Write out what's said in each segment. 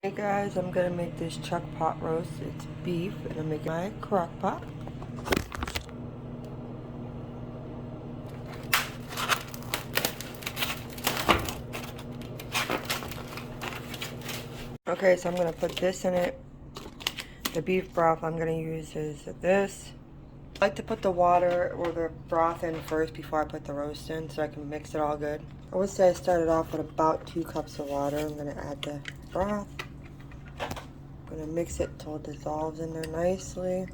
Hey guys, I'm gonna make this chuck pot roast. It's beef, and I'm making my crock pot. Okay, so I'm gonna put this in it. The beef broth I'm gonna use is this. I like to put the water or the broth in first before I put the roast in so I can mix it all good. I would say I started off with about 2 cups of water. I'm gonna add the broth. I'm gonna mix it till it dissolves in there nicely.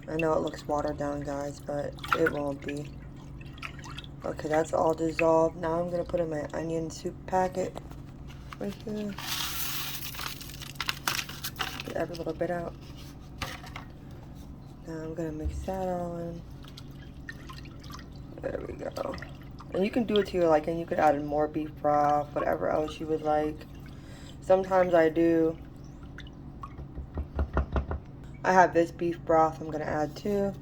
I know it looks watered down, guys, but it won't be. Okay, that's all dissolved. Now I'm gonna put in my onion soup packet right here. Get every little bit out. Now I'm gonna mix that all in. There we go. And you can do it to your liking. You could add in more beef broth, whatever else you would like. Sometimes I do. I have this beef broth I'm gonna add too.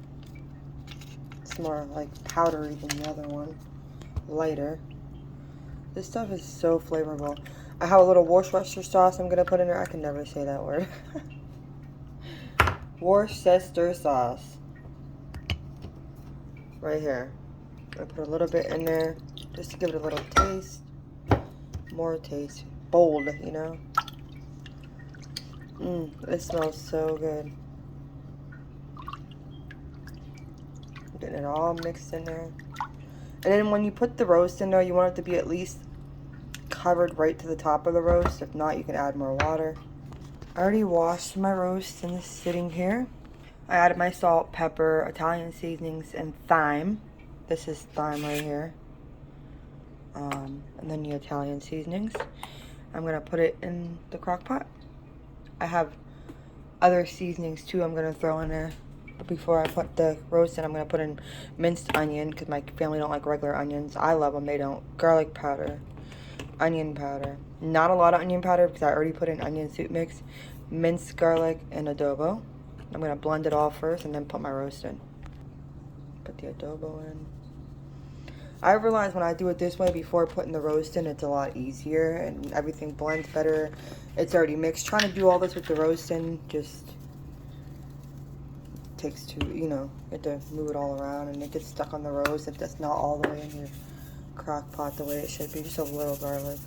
It's more like powdery than the other one. Lighter. This stuff is so flavorful. I have a little Worcestershire sauce I'm gonna put in there. I can never say that word. Worcester sauce. Right here. I put a little bit in there just to give it a little taste. More taste. Bold, you know? It smells so good. Getting it all mixed in there. And then when you put the roast in there, you want it to be at least covered right to the top of the roast. If not, you can add more water. I already washed my roast and it's sitting here. I added my salt, pepper, Italian seasonings, and thyme. This is thyme right here. And then the Italian seasonings. I'm gonna put it in the crock pot. I have other seasonings too I'm gonna throw in there. But before I put the roast in, I'm gonna put in minced onion because my family don't like regular onions. I love them, they don't. Garlic powder, onion powder. Not a lot of onion powder because I already put in onion soup mix, minced garlic, and adobo. I'm gonna blend it all first and then put my roast in. Put the adobo in. I realize when I do it this way before putting the roast in, it's a lot easier and everything blends better. It's already mixed. Trying to do all this with the roast in just takes too, you know, you have to move it all around and it gets stuck on the roast if that's not all the way in your crock pot the way it should be. Just a little garlic.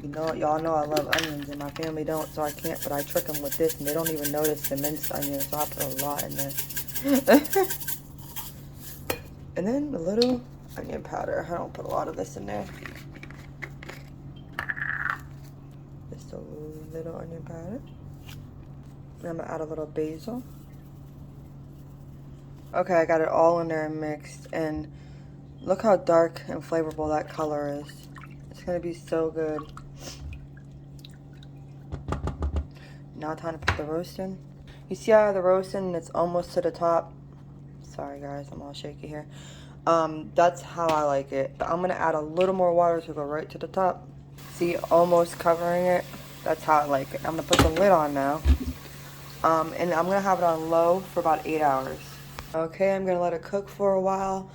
You know, y'all know I love onions and my family don't, so I can't, but I trick them with this and they don't even notice the minced onions, so I put a lot in there. And then a little onion powder. I don't put a lot of this in there. Just a little onion powder. And I'm gonna add a little basil. Okay, I got it all in there and mixed, and look how dark and flavorful that color is. It's gonna be so good. Now time to put the roast in. You see how the roast in, it's almost to the top. Sorry guys, I'm all shaky here. That's how I like it. But I'm gonna add a little more water to go right to the top. See, almost covering it. That's how I like it. I'm gonna put the lid on now. And I'm gonna have it on low for about 8 hours. Okay, I'm gonna let it cook for a while.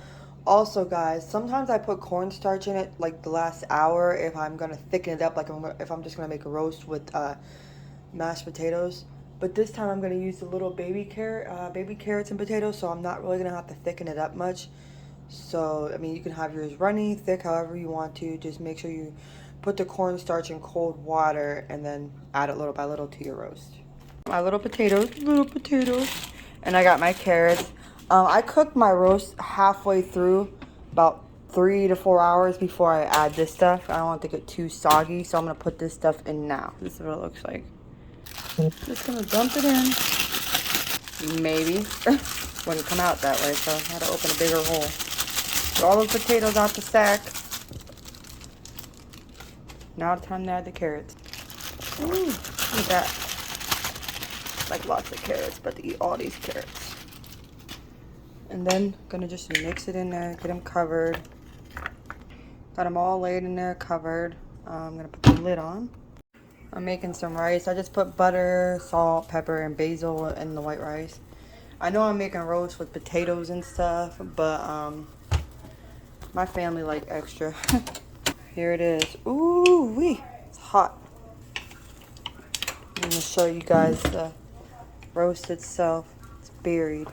Also guys, sometimes I put cornstarch in it like the last hour if I'm gonna thicken it up, like if I'm just gonna make a roast with mashed potatoes. But this time I'm gonna use the little baby carrots and potatoes, so I'm not really gonna have to thicken it up much. So I mean, you can have yours runny, thick, however you want to. Just make sure you put the cornstarch in cold water and then add it little by little to your roast. My little potatoes, and I got my carrots. I cooked my roast halfway through, about 3 to 4 hours before I add this stuff. I don't want it to get too soggy, so I'm gonna put this stuff in now. This is what it looks like. Just gonna dump it in. Maybe. Wouldn't come out that way, so I had to open a bigger hole. Get all the potatoes out the sack. Now it's time to add the carrots. Ooh, look at that. Like lots of carrots, but to eat all these carrots. And then gonna just mix it in there, get them covered. Got them all laid in there, covered. I'm gonna put the lid on. I'm making some rice. I just put butter, salt, pepper, and basil in the white rice. I know I'm making roast with potatoes and stuff, but My family like extra. Here it is. Ooh wee, it's hot. I'm gonna show you guys the roast itself. It's buried.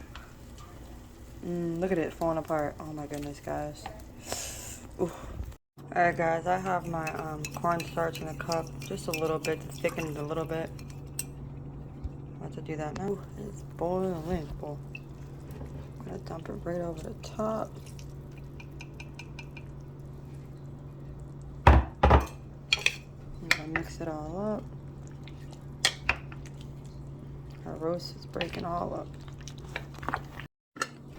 Look at it falling apart. Oh my goodness, guys. Ooh. Alright guys, I have my cornstarch in a cup, just a little bit to thicken it a little bit. I'm about to do that now. Ooh, it's boiling away. It's boiling. I'm gonna dump it right over the top. I'm gonna mix it all up. Our roast is breaking all up.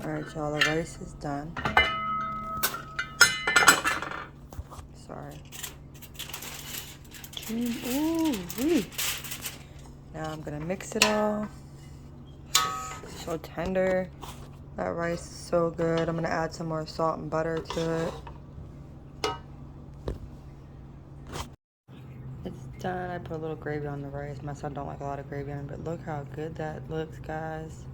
Alright y'all, the rice is done. Sorry. Ooh wee. Now I'm gonna mix it all. So tender. That rice is so good. I'm gonna add some more salt and butter to it. It's done. I put a little gravy on the rice. My son don't like a lot of gravy on it, but look how good that looks, guys.